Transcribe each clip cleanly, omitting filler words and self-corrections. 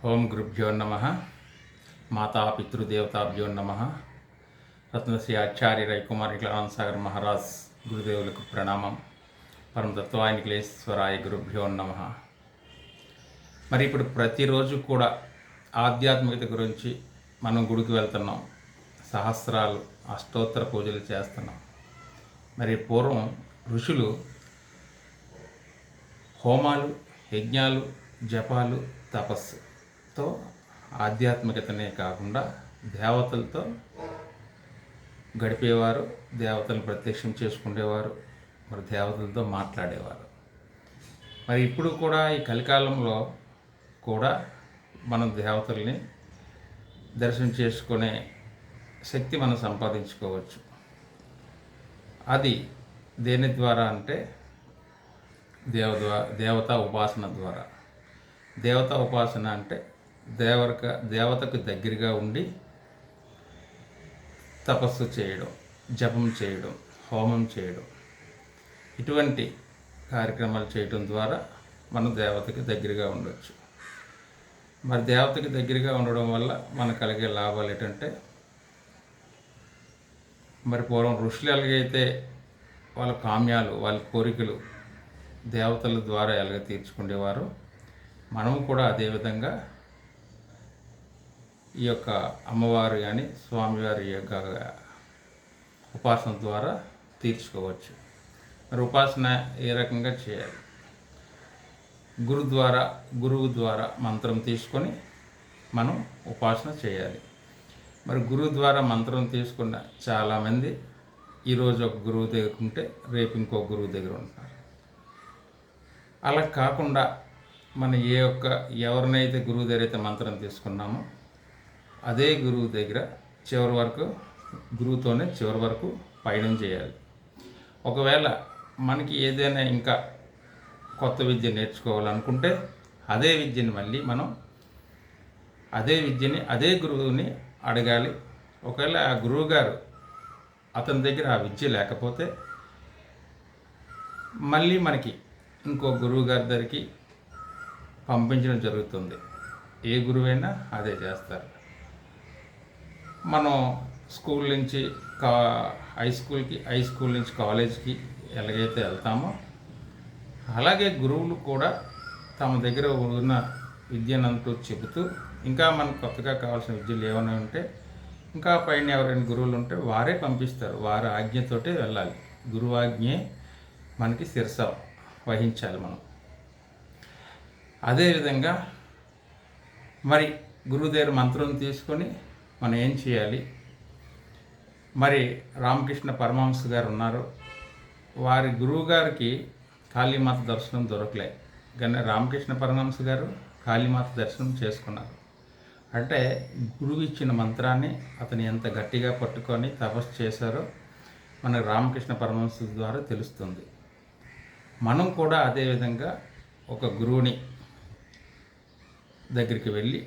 ఓం గురుభ్యో నమ. మాతాపితృదేవతాభ్యో నమ. రత్నశ్రీ ఆచార్య రవికుమార్ ఆనంద్ సాగర్ మహారాజ్ గురుదేవులకు ప్రణామం. పరమతత్వానికులేశ్వరాయ గురుభ్యో నమ. మరి ఇప్పుడు ప్రతిరోజు కూడా ఆధ్యాత్మికత గురించి మనం గుడికి వెళ్తున్నాం, సహస్రాలు అష్టోత్తర పూజలు చేస్తున్నాం. మరి పూర్వం ఋషులు హోమాలు, యజ్ఞాలు, జపాలు, తపస్సుతో ఆధ్యాత్మికతనే కాకుండా దేవతలతో గడిపేవారు, దేవతలను ప్రత్యక్షం చేసుకునేవారు, మరి దేవతలతో మాట్లాడేవారు. మరి ఇప్పుడు కూడా ఈ కలికాలంలో కూడా మనం దేవతల్ని దర్శనం చేసుకునే శక్తి మనం సంపాదించుకోవచ్చు. అది దేని ద్వారా అంటే దేవతా ఉపాసన ద్వారా. దేవతా ఉపాసన అంటే దేవతకు దగ్గరగా ఉండి తపస్సు చేయడం, జపం చేయడం, హోమం చేయడం, ఇటువంటి కార్యక్రమాలు చేయడం ద్వారా మనం దేవతకి దగ్గరగా ఉండవచ్చు. మరి దేవతకి దగ్గరగా ఉండడం వల్ల మనకు కలిగే లాభాలు ఏంటంటే, మరి పూర్వం ఋషులు ఎలాగైతే వాళ్ళ కామ్యాలు, వాళ్ళ కోరికలు దేవతల ద్వారా ఎలాగ తీర్చుకునేవారు, మనము కూడా అదేవిధంగా ఈ యొక్క అమ్మవారు కానీ స్వామివారి యొక్క ఉపాసన ద్వారా తీర్చుకోవచ్చు. మరి ఉపాసన ఏ రకంగా చేయాలి? గురువు ద్వారా మంత్రం తీసుకొని మనం ఉపాసన చేయాలి. మరి గురువు ద్వారా మంత్రం తీసుకున్న చాలామంది ఈరోజు ఒక గురువు దగ్గర ఉంటే రేపు ఇంకో గురువు దగ్గర ఉంటారు. అలా కాకుండా మనం ఎవరినైతే గురువు దగ్గర అయితే మంత్రం తీసుకున్నామో అదే గురువు దగ్గర గురువుతోనే చివరి వరకు పయనం చేయాలి. ఒకవేళ మనకి ఏదైనా ఇంకా కొత్త విద్య నేర్చుకోవాలనుకుంటే అదే విద్యని మళ్ళీ మనం అదే గురువుని అడగాలి. ఒకవేళ ఆ గురువు గారు అతని దగ్గర ఆ విద్య లేకపోతే మళ్ళీ మనకి ఇంకో గురువు గారి దగ్గరికి పంపించడం జరుగుతుంది. ఏ గురువైనా అదే చేస్తారు. మనం స్కూల్ నుంచి హై స్కూల్ నుంచి కాలేజ్కి ఎలాగైతే వెళ్తామో అలాగే గురువులు కూడా తమ దగ్గర ఉన్న విద్యనంటూ చెబుతూ ఇంకా మనకు కొత్తగా కావాల్సిన విద్యలు ఏమైనా ఉంటే ఇంకా పైన ఎవరైనా గురువులు ఉంటే వారే పంపిస్తారు. వారి ఆజ్ఞతోటే వెళ్ళాలి. గురువు ఆజ్ఞే మనకి శిరస వహించాలి మనం. అదేవిధంగా మరి గురువు దగ్గర మంత్రం తీసుకొని మనం ఏం చేయాలి? మరి రామకృష్ణ పరమహంస గారు ఉన్నారు. వారి గురువు గారికి కాళీమాత దర్శనం దొరకలే, కానీ రామకృష్ణ పరమహంస గారు కాళీమాత దర్శనం చేసుకున్నారు. అంటే గురువు ఇచ్చిన మంత్రాన్ని అతను ఎంత గట్టిగా పట్టుకొని తపస్సు చేశారో మనకు రామకృష్ణ పరమహంస ద్వారా తెలుస్తుంది. మనం కూడా అదేవిధంగా ఒక గురువుని దగ్గరికి వెళ్ళి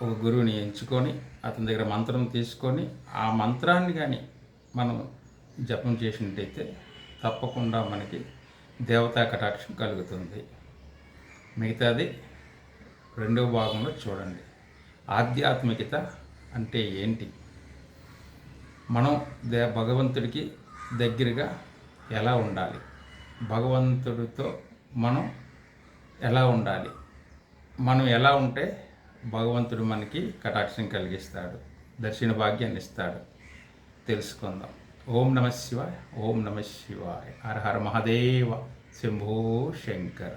ఒక గురువుని ఎంచుకొని అతని దగ్గర మంత్రం తీసుకొని ఆ మంత్రాన్ని కానీ మనం జపం చేసినట్టయితే తప్పకుండా మనకి దేవతా కటాక్షం కలుగుతుంది. మిగతాది రెండవ భాగంలో చూడండి. ఆధ్యాత్మికత అంటే ఏంటి? మనం భగవంతుడికి దగ్గరగా ఎలా ఉండాలి? భగవంతుడితో మనం ఎలా ఉండాలి? మనం ఎలా ఉంటే భగవంతుడు మనకి కటాక్షం కలిగిస్తాడు, దర్శన భాగ్యాన్ని ఇస్తాడు. తెలుసుకుందాం. ఓం నమ శివాయ. ఓం నమ శివాయ. హర హర మహాదేవ. శంభో శంకర.